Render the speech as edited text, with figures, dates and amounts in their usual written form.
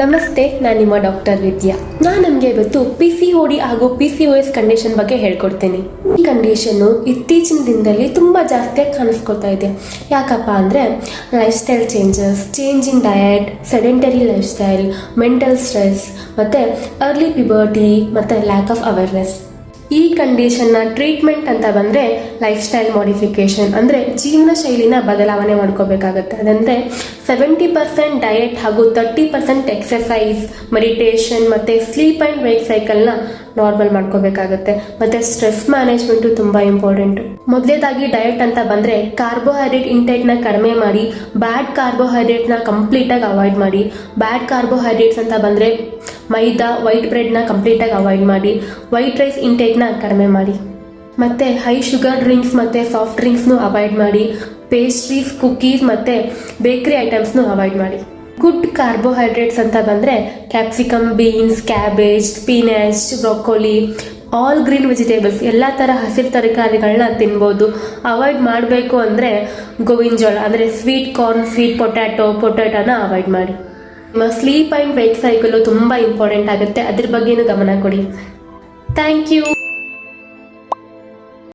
ನಮಸ್ತೆ, ನಾನು ನಿಮ್ಮ ಡಾಕ್ಟರ್ ವಿದ್ಯಾ. ನಾನು ನಿಮಗೆ ಇವತ್ತು PCOD ಹಾಗೂ PCOS ಕಂಡೀಷನ್ ಬಗ್ಗೆ ಹೇಳ್ಕೊಡ್ತೀನಿ. ಈ ಕಂಡೀಷನ್ನು ಇತ್ತೀಚಿನ ದಿನದಲ್ಲಿ ತುಂಬ ಜಾಸ್ತಿಯಾಗಿ ಕಾಣಿಸ್ಕೊಳ್ತಾ ಇದೆ. ಯಾಕಪ್ಪ ಅಂದರೆ life style change in diet, sedentary life style, mental stress ಮತ್ತು ಅರ್ಲಿ ಪ್ಯೂಬರ್ಟಿ ಮತ್ತು ಲ್ಯಾಕ್ ಆಫ್ ಅವೇರ್ನೆಸ್. ಈ ಕಂಡೀಷನ್ನ ಟ್ರೀಟ್ಮೆಂಟ್ ಅಂತ ಬಂದರೆ ಲೈಫ್ ಸ್ಟೈಲ್ ಮಾಡಿಫಿಕೇಷನ್ ಅಂದರೆ ಜೀವನ ಶೈಲಿನ ಬದಲಾವಣೆ ಮಾಡ್ಕೋಬೇಕಾಗತ್ತೆ. ಅದಂದರೆ 70% ಡಯಟ್ ಹಾಗೂ 30% ಎಕ್ಸಸೈಸ್, ಮೆಡಿಟೇಷನ್ ಮತ್ತು ಸ್ಲೀಪ್ ಆ್ಯಂಡ್ ವೇಕ್ ಸೈಕಲ್ನ ನಾರ್ಮಲ್ ಮಾಡ್ಕೋಬೇಕಾಗತ್ತೆ. ಮತ್ತು ಸ್ಟ್ರೆಸ್ ಮ್ಯಾನೇಜ್ಮೆಂಟು ತುಂಬ ಇಂಪಾರ್ಟೆಂಟು. ಮೊದಲೇದಾಗಿ ಡಯಟ್ ಅಂತ ಬಂದರೆ ಕಾರ್ಬೋಹೈಡ್ರೇಟ್ ಇಂಟೇಕ್ನ ಕಡಿಮೆ ಮಾಡಿ, ಬ್ಯಾಡ್ ಕಾರ್ಬೋಹೈಡ್ರೇಟ್ನ ಕಂಪ್ಲೀಟಾಗಿ ಅವಾಯ್ಡ್ ಮಾಡಿ. ಬ್ಯಾಡ್ ಕಾರ್ಬೋಹೈಡ್ರೇಟ್ಸ್ ಅಂತ ಬಂದರೆ ಮೈದಾ, ವೈಟ್ ಬ್ರೆಡ್ನ ಕಂಪ್ಲೀಟಾಗಿ ಅವಾಯ್ಡ್ ಮಾಡಿ. ವೈಟ್ ರೈಸ್ ಇಂಟೇಕ್ನ ಕಡಿಮೆ ಮಾಡಿ. ಮತ್ತು ಹೈ ಶುಗರ್ ಡ್ರಿಂಕ್ಸ್ ಮತ್ತು ಸಾಫ್ಟ್ ಡ್ರಿಂಕ್ಸ್ನು ಅವಾಯ್ಡ್ ಮಾಡಿ. ಪೇಸ್ಟ್ರೀಸ್, ಕುಕೀಸ್ ಮತ್ತು ಬೇಕ್ರಿ ಐಟಮ್ಸ್ನು ಅವಾಯ್ಡ್ ಮಾಡಿ. ಗುಡ್ ಕಾರ್ಬೋಹೈಡ್ರೇಟ್ಸ್ ಅಂತ ಬಂದರೆ capsicum, beans, cabbage, spinach, broccoli, all green vegetables, ಎಲ್ಲ ಥರ ಹಸಿರು ತರಕಾರಿಗಳನ್ನ ತಿನ್ಬೋದು. ಅವಾಯ್ಡ್ ಮಾಡಬೇಕು ಅಂದರೆ ಗೋವಿನ ಜೋಳ ಅಂದರೆ ಸ್ವೀಟ್ ಕಾರ್ನ್, ಸ್ವೀಟ್ ಪೊಟ್ಯಾಟೋನ ಅವಾಯ್ಡ್ ಮಾಡಿ. ನಿಮ್ಮ ಸ್ಲೀಪ್ ಆ್ಯಂಡ್ ವೇಕ್ ಸೈಕಲು ತುಂಬ ಇಂಪಾರ್ಟೆಂಟ್ ಆಗುತ್ತೆ, ಅದ್ರ ಬಗ್ಗೆನೂ ಗಮನ ಕೊಡಿ. Thank you.